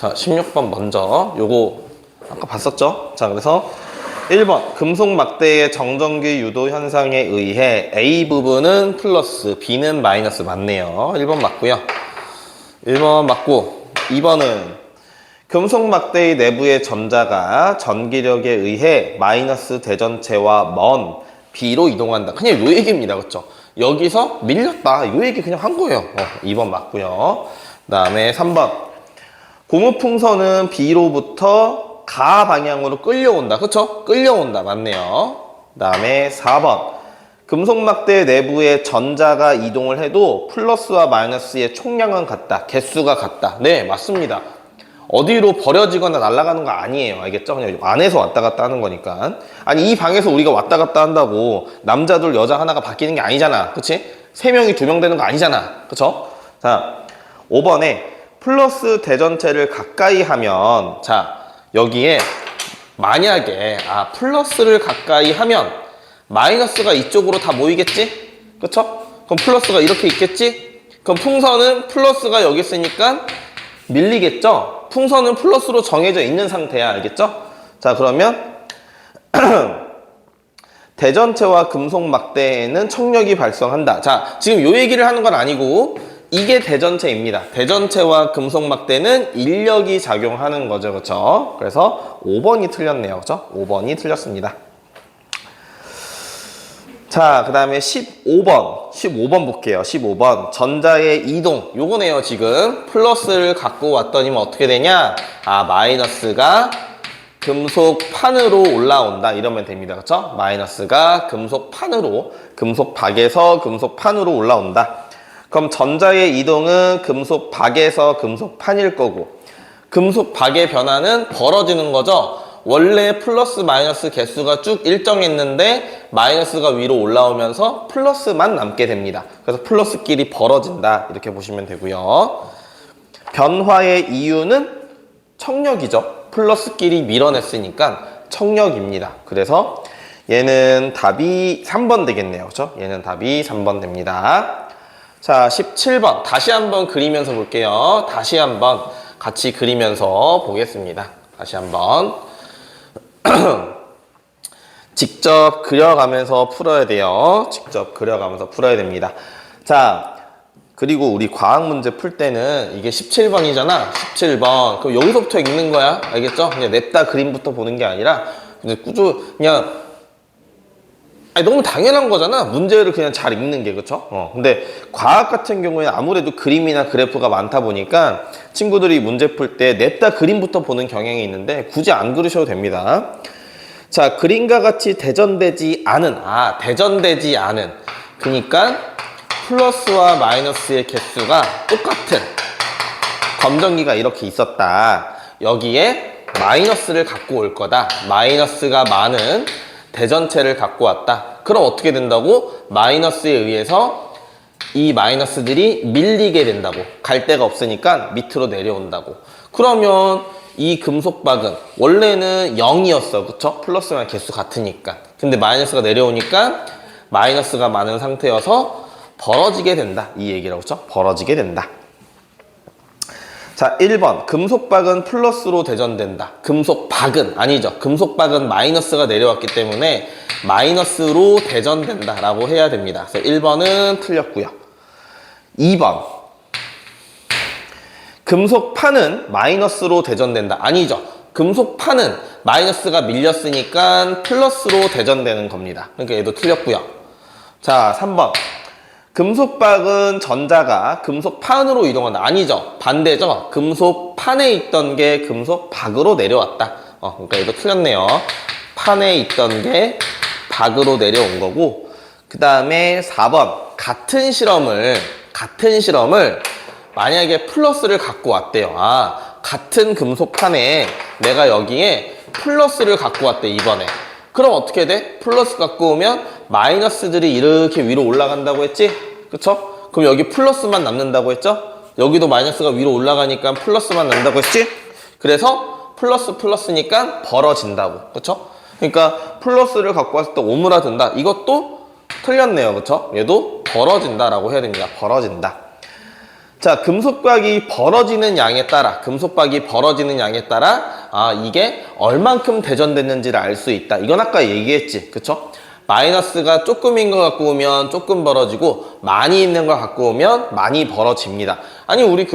자, 16번 먼저 요거 아까 봤었죠? 자, 그래서 1번 금속 막대의 정전기 유도 현상에 의해 A 부분은 플러스, B는 마이너스 맞네요. 1번 맞고요. 1번 맞고 2번은 금속 막대의 내부의 전자가 전기력에 의해 마이너스 대전체와 먼 B로 이동한다. 그냥 요 얘기입니다. 그렇죠? 여기서 밀렸다. 요 얘기 그냥 한 거예요. 2번 맞고요. 그 다음에 3번 고무풍선은 B로부터 가 방향으로 끌려온다. 그렇죠? 끌려온다. 맞네요. 그 다음에 4번 금속 막대 내부의 전자가 이동을 해도 플러스와 마이너스의 총량은 같다. 개수가 같다. 네, 맞습니다. 어디로 버려지거나 날아가는 거 아니에요. 알겠죠? 그냥 안에서 왔다 갔다 하는 거니까. 아니, 이 방에서 우리가 왔다 갔다 한다고 남자 둘 여자 하나가 바뀌는 게 아니잖아. 그치? 3명이 2명 되는 거 아니잖아. 그쵸? 자, 5번에 플러스 대전체를 가까이 하면, 자, 여기에 만약에 플러스를 가까이 하면 마이너스가 이쪽으로 다 모이겠지? 그쵸? 그럼 플러스가 이렇게 있겠지? 그럼 풍선은 플러스가 여기 있으니까 밀리겠죠? 풍선은 플러스로 정해져 있는 상태야. 알겠죠? 자, 그러면 대전체와 금속 막대에는 청력이 발생한다. 자, 지금 요 얘기를 하는 건 아니고 이게 대전체입니다. 대전체와 금속 막대는 인력이 작용하는 거죠. 그렇죠? 그래서 5번이 틀렸네요. 그렇죠? 5번이 틀렸습니다. 자, 그 다음에 15번 볼게요. 15번 전자의 이동, 요거네요. 지금 플러스를 갖고 왔더니면 어떻게 되냐? 마이너스가 금속판으로 올라온다 이러면 됩니다. 그렇죠? 마이너스가 금속판으로, 금속박에서 금속판으로 올라온다. 그럼 전자의 이동은 금속박에서 금속판일 거고, 금속박의 변화는 벌어지는 거죠. 원래 플러스 마이너스 개수가 쭉 일정했는데 마이너스가 위로 올라오면서 플러스만 남게 됩니다. 그래서 플러스끼리 벌어진다 이렇게 보시면 되고요. 변화의 이유는 청력이죠. 플러스끼리 밀어냈으니까 청력입니다. 그래서 얘는 답이 3번 되겠네요. 그렇죠? 얘는 답이 3번 됩니다. 자, 17번 다시 한번 그리면서 볼게요. 다시 한번 같이 그리면서 보겠습니다. 다시 한번 직접 그려가면서 풀어야 돼요. 직접 그려가면서 풀어야 됩니다. 자, 그리고 우리 과학 문제 풀 때는 이게 17번이잖아. 17번. 그럼 여기서부터 읽는 거야. 알겠죠? 그냥 냅다 그림부터 보는 게 아니라 그냥 너무 당연한 거잖아. 문제를 그냥 잘 읽는 게. 그쵸? 근데 과학 같은 경우에 아무래도 그림이나 그래프가 많다 보니까 친구들이 문제 풀 때 냅다 그림부터 보는 경향이 있는데 굳이 안 그리셔도 됩니다. 자, 그림과 같이 대전되지 않은, 대전되지 않은. 그러니까 플러스와 마이너스의 개수가 똑같은 검정기가 이렇게 있었다. 여기에 마이너스를 갖고 올 거다. 마이너스가 많은 대전체를 갖고 왔다. 그럼 어떻게 된다고? 마이너스에 의해서 이 마이너스들이 밀리게 된다고. 갈 데가 없으니까 밑으로 내려온다고. 그러면 이 금속박은 원래는 0이었어. 그쵸? 플러스랑 개수 같으니까. 근데 마이너스가 내려오니까 마이너스가 많은 상태여서 벌어지게 된다. 이 얘기라고. 그쵸? 벌어지게 된다. 자, 1번 금속박은 플러스로 대전된다. 금속박은 아니죠. 금속박은 마이너스가 내려왔기 때문에 마이너스로 대전된다 라고 해야 됩니다. 그래서 1번은 틀렸고요. 2번 금속판은 마이너스로 대전된다. 아니죠. 금속판은 마이너스가 밀렸으니까 플러스로 대전되는 겁니다. 그러니까 얘도 틀렸고요. 자, 3번 금속박은 전자가 금속판으로 이동한다. 아니죠. 반대죠. 금속판에 있던 게 금속박으로 내려왔다. 그러니까 얘도 틀렸네요. 판에 있던 게 박으로 내려온 거고, 그 다음에 4번 같은 실험을 만약에 플러스를 갖고 왔대요. 같은 금속판에 내가 여기에 플러스를 갖고 왔대. 이번에 그럼 어떻게 돼? 플러스 갖고 오면 마이너스들이 이렇게 위로 올라간다고 했지? 그쵸? 그럼 여기 플러스만 남는다고 했죠? 여기도 마이너스가 위로 올라가니까 플러스만 남는다고 했지? 그래서 플러스니까 벌어진다고. 그쵸? 그러니까 플러스를 갖고 왔을 때 오므라든다. 이것도 틀렸네요. 그쵸? 얘도 벌어진다라고 해야 됩니다. 벌어진다. 자, 금속박이 벌어지는 양에 따라 이게 얼만큼 대전됐는지를 알 수 있다. 이건 아까 얘기했지, 그쵸? 마이너스가 조금인 거 갖고 오면 조금 벌어지고 많이 있는 거 갖고 오면 많이 벌어집니다. 아니 우리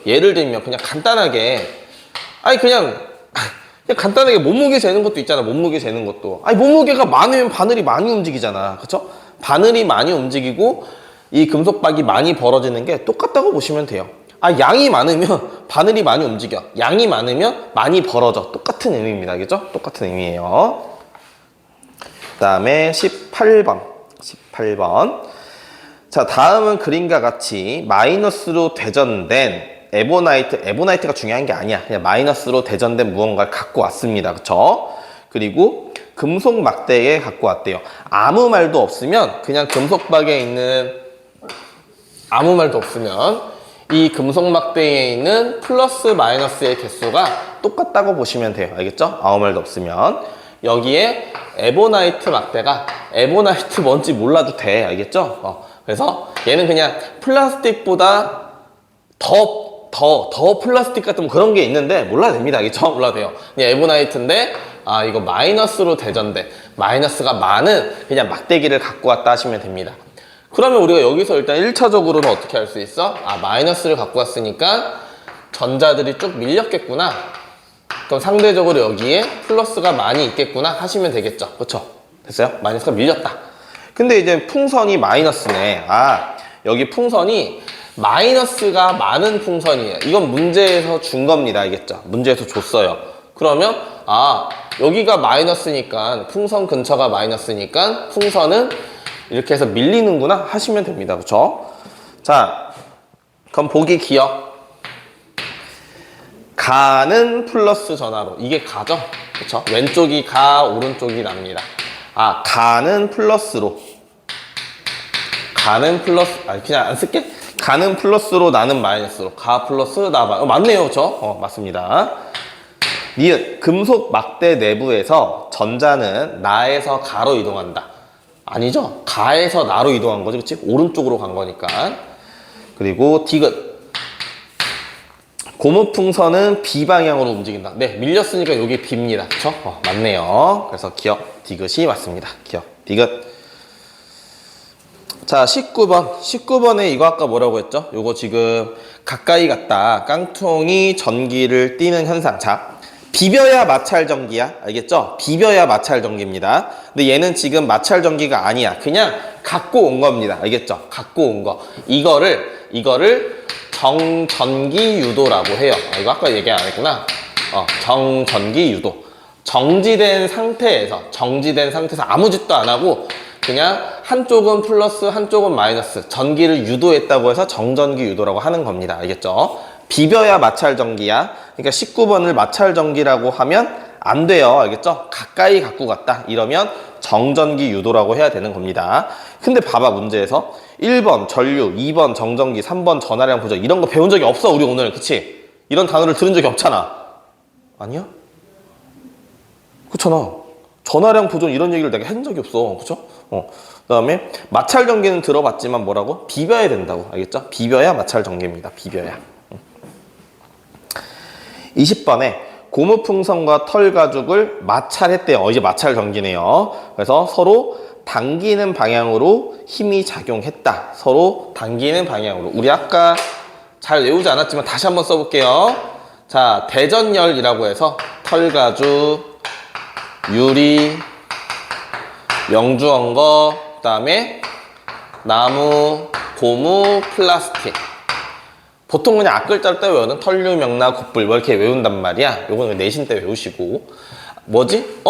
예를 들면 그냥 간단하게 간단하게 몸무게 재는 것도 있잖아. 몸무게 재는 것도. 몸무게가 많으면 바늘이 많이 움직이잖아. 그쵸? 바늘이 많이 움직이고 이 금속박이 많이 벌어지는 게 똑같다고 보시면 돼요. 양이 많으면 바늘이 많이 움직여. 양이 많으면 많이 벌어져. 똑같은 의미입니다. 알겠죠? 똑같은 의미예요. 그 다음에 18번. 자, 다음은 그림과 같이 마이너스로 대전된 에보나이트가 중요한 게 아니야. 그냥 마이너스로 대전된 무언가를 갖고 왔습니다. 그쵸? 그리고 금속 막대에 갖고 왔대요. 아무 말도 없으면 그냥 금속박에 있는 아무 말도 없으면 이 금속 막대에 있는 플러스 마이너스의 개수가 똑같다고 보시면 돼요. 알겠죠? 아무 말도 없으면. 여기에 에보나이트 막대가 에보나이트 뭔지 몰라도 돼. 알겠죠? 그래서 얘는 그냥 플라스틱보다 더 플라스틱 같은 그런 게 있는데 몰라도 됩니다. 알겠죠? 몰라도 돼요. 그냥 에보나이트인데 이거 마이너스로 대전돼. 마이너스가 많은 그냥 막대기를 갖고 왔다 하시면 됩니다. 그러면 우리가 여기서 일단 1차적으로는 어떻게 할 수 있어? 마이너스를 갖고 왔으니까 전자들이 쭉 밀렸겠구나. 그럼 상대적으로 여기에 플러스가 많이 있겠구나 하시면 되겠죠. 그쵸? 됐어요? 마이너스가 밀렸다. 근데 이제 풍선이 마이너스네. 여기 풍선이 마이너스가 많은 풍선이에요. 이건 문제에서 준 겁니다. 알겠죠? 문제에서 줬어요. 그러면 여기가 마이너스니까 풍선 근처가 마이너스니까 풍선은 이렇게 해서 밀리는구나 하시면 됩니다. 그쵸? 자, 그럼 보기 기억. 가는 플러스 전화로. 이게 가죠? 그쵸? 왼쪽이 가, 오른쪽이 납니다. 가는 플러스로. 그냥 안 쓸게. 가는 플러스로, 나는 마이너스로. 가 플러스, 나 마이너스. 맞네요. 그쵸? 맞습니다. 니은, 금속 막대 내부에서 전자는 나에서 가로 이동한다. 아니죠? 가에서 나로 이동한 거지, 그치? 오른쪽으로 간 거니까. 그리고 디귿. 고무풍선은 B방향으로 움직인다. 네, 밀렸으니까 여기 B입니다. 그쵸? 맞네요. 그래서 기억, 디귿이 맞습니다. 기억, 디귿. 자, 19번. 19번에 이거 아까 뭐라고 했죠? 요거 지금 가까이 갔다. 깡통이 전기를 띠는 현상. 자, 비벼야 마찰 전기야. 알겠죠? 비벼야 마찰 전기입니다. 근데 얘는 지금 마찰 전기가 아니야. 그냥 갖고 온 겁니다. 알겠죠? 갖고 온 거. 이거를 정전기 유도라고 해요. 이거 아까 얘기 안 했구나. 정전기 유도. 정지된 상태에서 아무 짓도 안 하고 그냥 한쪽은 플러스 한쪽은 마이너스 전기를 유도했다고 해서 정전기 유도라고 하는 겁니다. 알겠죠? 비벼야 마찰 전기야. 그러니까 19번을 마찰 전기라고 하면 안 돼요. 알겠죠? 가까이 갖고 갔다. 이러면 정전기 유도라고 해야 되는 겁니다. 근데 봐봐, 문제에서 1번 전류, 2번 정전기, 3번 전하량 부적 이런 거 배운 적이 없어. 우리 오늘. 그치? 이런 단어를 들은 적이 없잖아. 아니야? 그렇잖아. 전하량 보존 이런 얘기를 내가 한 적이 없어. 그쵸? 그 다음에 마찰 전기는 들어봤지만 뭐라고? 비벼야 된다고. 알겠죠? 비벼야 마찰 전기입니다. 비벼야. 20번에 고무풍선과 털가죽을 마찰했대요. 이제 마찰 전기네요. 그래서 서로 당기는 방향으로 힘이 작용했다. 서로 당기는 방향으로. 우리 아까 잘 외우지 않았지만 다시 한번 써볼게요. 자, 대전열이라고 해서 털가죽, 유리, 명주언거, 그 다음에 나무, 고무, 플라스틱. 보통 그냥 앞글자를 떼 외우는 털류, 명나, 곱불 뭐 이렇게 외운단 말이야. 요거는 내신 때 외우시고. 뭐지?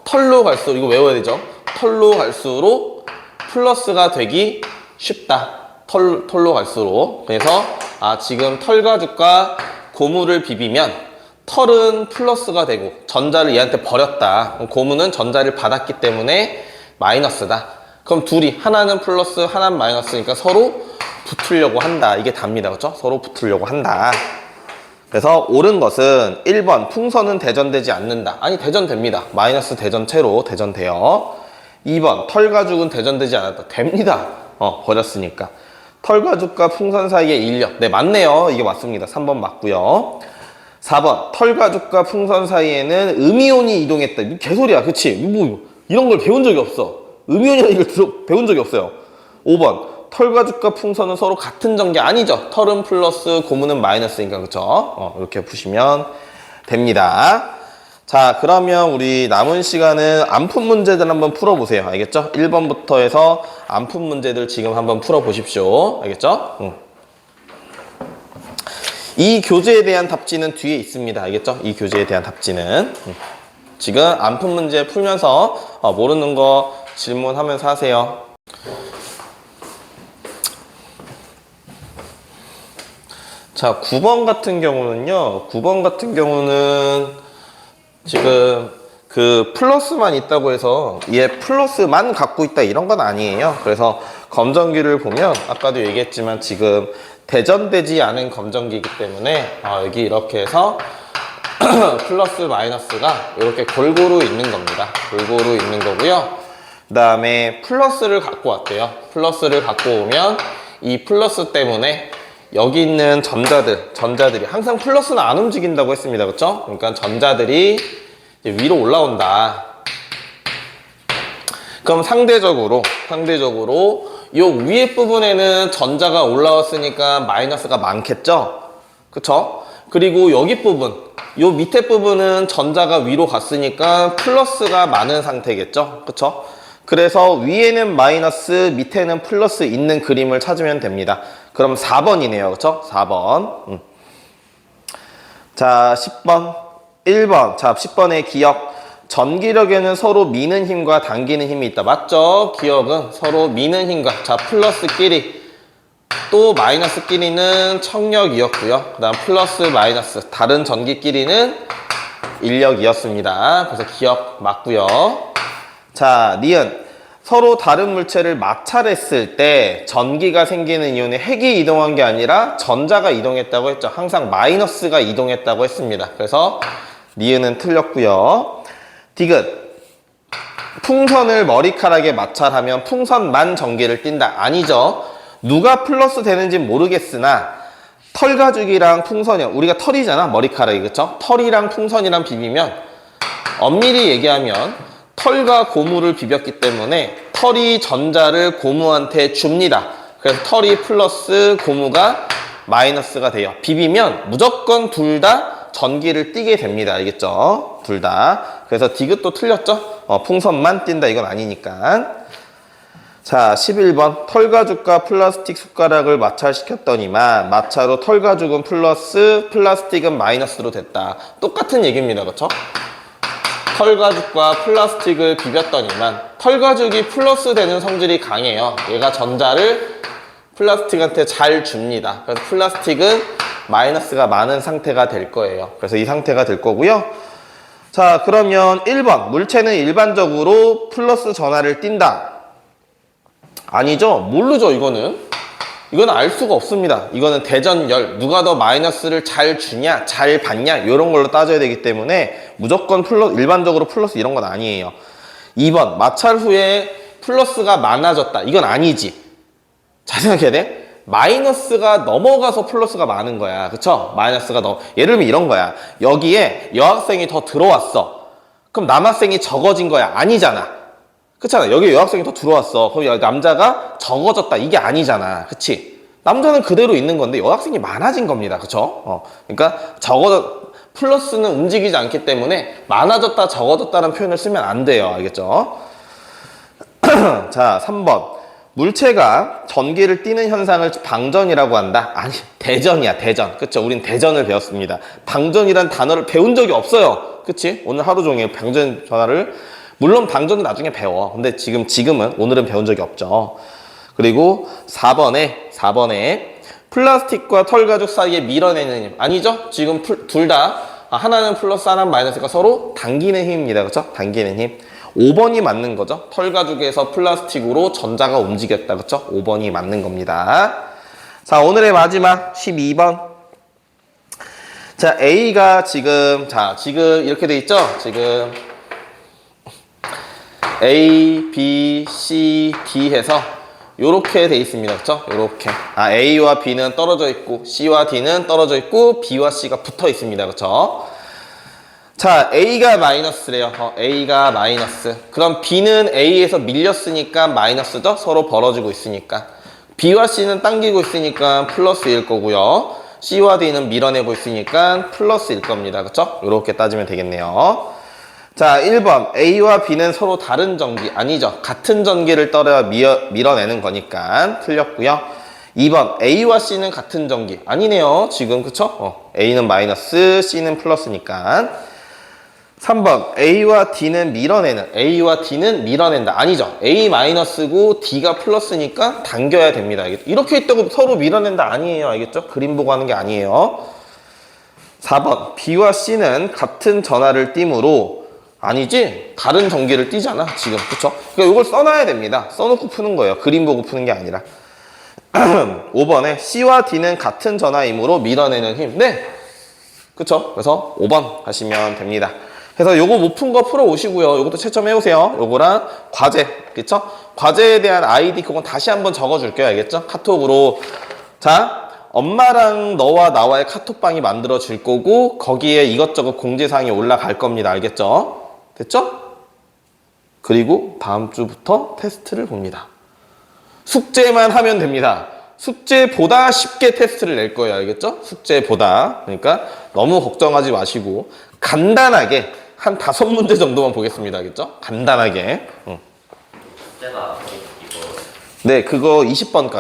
털로 갈수록 이거 외워야 되죠. 털로 갈수록 플러스가 되기 쉽다. 털로 갈수록. 그래서 지금 털가죽과 고무를 비비면 털은 플러스가 되고 전자를 얘한테 버렸다. 고무는 전자를 받았기 때문에 마이너스다. 그럼 둘이 하나는 플러스 하나는 마이너스니까 서로 붙으려고 한다. 이게 답니다. 그렇죠? 서로 붙으려고 한다. 그래서 옳은 것은 1번 풍선은 대전되지 않는다. 아니, 대전됩니다. 마이너스 대전체로 대전돼요. 2번 털가죽은 대전되지 않았다. 됩니다. 버렸으니까. 털가죽과 풍선 사이의 인력. 네, 맞네요. 이게 맞습니다. 3번 맞고요. 4번 털가죽과 풍선 사이에는 음이온이 이동했다. 이거 개소리야. 그치? 뭐 이런 걸 배운 적이 없어. 음이온이라는 얘기를 배운 적이 없어요. 5번 털가죽과 풍선은 서로 같은 전기 아니죠. 털은 플러스 고무는 마이너스니까. 그쵸? 이렇게 푸시면 됩니다. 자, 그러면 우리 남은 시간은 안푼 문제들 한번 풀어보세요. 알겠죠? 1번부터 해서 안푼 문제들 지금 한번 풀어보십시오. 알겠죠? 이 교재에 대한 답지는 뒤에 있습니다. 알겠죠? 이 교재에 대한 답지는. 지금 안푼 문제 풀면서 모르는 거 질문하면서 하세요. 자, 9번 같은 경우는요. 9번 같은 경우는 지금 그 플러스만 있다고 해서 얘 플러스만 갖고 있다 이런 건 아니에요. 그래서 검정기를 보면 아까도 얘기했지만 지금 대전되지 않은 검정기이기 때문에 여기 이렇게 해서 플러스 마이너스가 이렇게 골고루 있는 겁니다. 골고루 있는 거고요. 그 다음에 플러스를 갖고 왔대요. 플러스를 갖고 오면 이 플러스 때문에 여기 있는 전자들이 항상 플러스는 안 움직인다고 했습니다. 그렇죠? 그러니까 전자들이 이제 위로 올라온다. 그럼 상대적으로 요 위에 부분에는 전자가 올라왔으니까 마이너스가 많겠죠? 그쵸? 그리고 여기 부분, 요 밑에 부분은 전자가 위로 갔으니까 플러스가 많은 상태겠죠? 그쵸? 그래서 위에는 마이너스, 밑에는 플러스 있는 그림을 찾으면 됩니다. 그럼 4번이네요. 그쵸? 4번. 자, 10번. 1번. 자, 10번의 기억. 전기력에는 서로 미는 힘과 당기는 힘이 있다. 맞죠? 기억은 서로 미는 힘과, 자, 플러스끼리 또 마이너스끼리는 청력이었고요. 그 다음 플러스 마이너스 다른 전기끼리는 인력이었습니다. 그래서 기억 맞고요. 자, 니은. 서로 다른 물체를 마찰했을 때 전기가 생기는 이유는 핵이 이동한 게 아니라 전자가 이동했다고 했죠. 항상 마이너스가 이동했다고 했습니다. 그래서 니은은 틀렸고요. 디귿. 풍선을 머리카락에 마찰하면 풍선만 전기를 띈다. 아니죠. 누가 플러스 되는지 모르겠으나 털가죽이랑 풍선이, 우리가 털이잖아, 머리카락이. 그쵸? 털이랑 풍선이랑 비비면 엄밀히 얘기하면 털과 고무를 비볐기 때문에 털이 전자를 고무한테 줍니다. 그래서 털이 플러스 고무가 마이너스가 돼요. 비비면 무조건 둘 다 전기를 띠게 됩니다. 알겠죠? 둘 다. 그래서 디귿도 틀렸죠? 풍선만 띈다 이건 아니니까. 자, 11번. 털가죽과 플라스틱 숟가락을 마찰시켰더니만 마찰로 털가죽은 플러스, 플라스틱은 마이너스로 됐다. 똑같은 얘기입니다. 그렇죠? 털가죽과 플라스틱을 비볐더니만 털가죽이 플러스 되는 성질이 강해요. 얘가 전자를 플라스틱한테 잘 줍니다. 그래서 플라스틱은 마이너스가 많은 상태가 될 거예요. 그래서 이 상태가 될 거고요. 자, 그러면 1번. 물체는 일반적으로 플러스 전하를 띈다. 아니죠? 모르죠, 이거는. 이건 알 수가 없습니다. 이거는 대전열, 누가 더 마이너스를 잘 주냐, 잘 받냐, 이런 걸로 따져야 되기 때문에 무조건 일반적으로 플러스 이런 건 아니에요. 2번, 마찰 후에 플러스가 많아졌다. 이건 아니지. 잘 생각해야 돼. 마이너스가 넘어가서 플러스가 많은 거야. 그쵸? 마이너스가 예를 들면 이런 거야. 여기에 여학생이 더 들어왔어. 그럼 남학생이 적어진 거야? 아니잖아. 그렇잖아. 여기 여학생이 더 들어왔어. 그럼 남자가 적어졌다. 이게 아니잖아. 그치? 남자는 그대로 있는 건데 여학생이 많아진 겁니다. 그쵸? 그러니까 플러스는 움직이지 않기 때문에 많아졌다, 적어졌다는 표현을 쓰면 안 돼요. 알겠죠? 자, 3번. 물체가 전기를 띠는 현상을 방전이라고 한다. 아니, 대전이야, 대전. 그쵸? 우린 대전을 배웠습니다. 방전이란 단어를 배운 적이 없어요. 그치? 오늘 하루 종일 방전 전화를, 물론 방전은 나중에 배워. 근데 지금은 오늘은 배운 적이 없죠. 그리고 4번에 플라스틱과 털가죽 사이에 밀어내는 힘. 아니죠? 지금 둘 다 하나는 플러스 하나는 마이너스가 서로 당기는 힘입니다. 그렇죠? 당기는 힘. 5번이 맞는 거죠. 털가죽에서 플라스틱으로 전자가 움직였다. 그렇죠? 5번이 맞는 겁니다. 자, 오늘의 마지막 12번. 자, A가 지금 이렇게 돼 있죠? 지금 A, B, C, D 해서 요렇게 돼 있습니다. 그쵸? 요렇게. 아, A와 B는 떨어져 있고, C와 D는 떨어져 있고, B와 C가 붙어 있습니다. 그쵸? 자, A가 마이너스래요. A가 마이너스. 그럼 B는 A에서 밀렸으니까 마이너스죠? 서로 벌어지고 있으니까. B와 C는 당기고 있으니까 플러스일 거고요. C와 D는 밀어내고 있으니까 플러스일 겁니다. 그쵸? 이렇게 따지면 되겠네요. 자, 1번. A와 B는 서로 다른 전기. 아니죠. 같은 전기를 떨어야 밀어내는 거니까 틀렸고요. 2번. A와 C는 같은 전기. 아니네요. 지금, 그쵸? A는 마이너스, C는 플러스니까. 3번. A와 D는 밀어내는. A와 D는 밀어낸다. 아니죠. A-고 D가 플러스니까 당겨야 됩니다. 알겠죠? 이렇게 있다고 서로 밀어낸다. 아니에요. 알겠죠? 그림 보고 하는 게 아니에요. 4번. B와 C는 같은 전하를 띠므로 아니지? 다른 전기를 띠잖아. 지금. 그쵸? 그러니까 이걸 써놔야 됩니다. 써놓고 푸는 거예요. 그림 보고 푸는 게 아니라. 5번에 C와 D는 같은 전하이므로 밀어내는 힘. 네. 그쵸? 그래서 5번 하시면 됩니다. 그래서 요거 못 푼 거 풀어 오시고요. 요것도 채점해 오세요. 요거랑 과제, 그쵸? 과제에 대한 아이디 그건 다시 한번 적어줄게요. 알겠죠? 카톡으로. 자, 엄마랑 너와 나와의 카톡방이 만들어질 거고 거기에 이것저것 공지사항이 올라갈 겁니다. 알겠죠? 됐죠? 그리고 다음 주부터 테스트를 봅니다. 숙제만 하면 됩니다. 숙제보다 쉽게 테스트를 낼 거예요. 알겠죠? 숙제보다. 그러니까 너무 걱정하지 마시고 간단하게 한 5문제 정도만 보겠습니다. 알겠죠? 간단하게. 숙제가 이거 네, 그거 20번까지.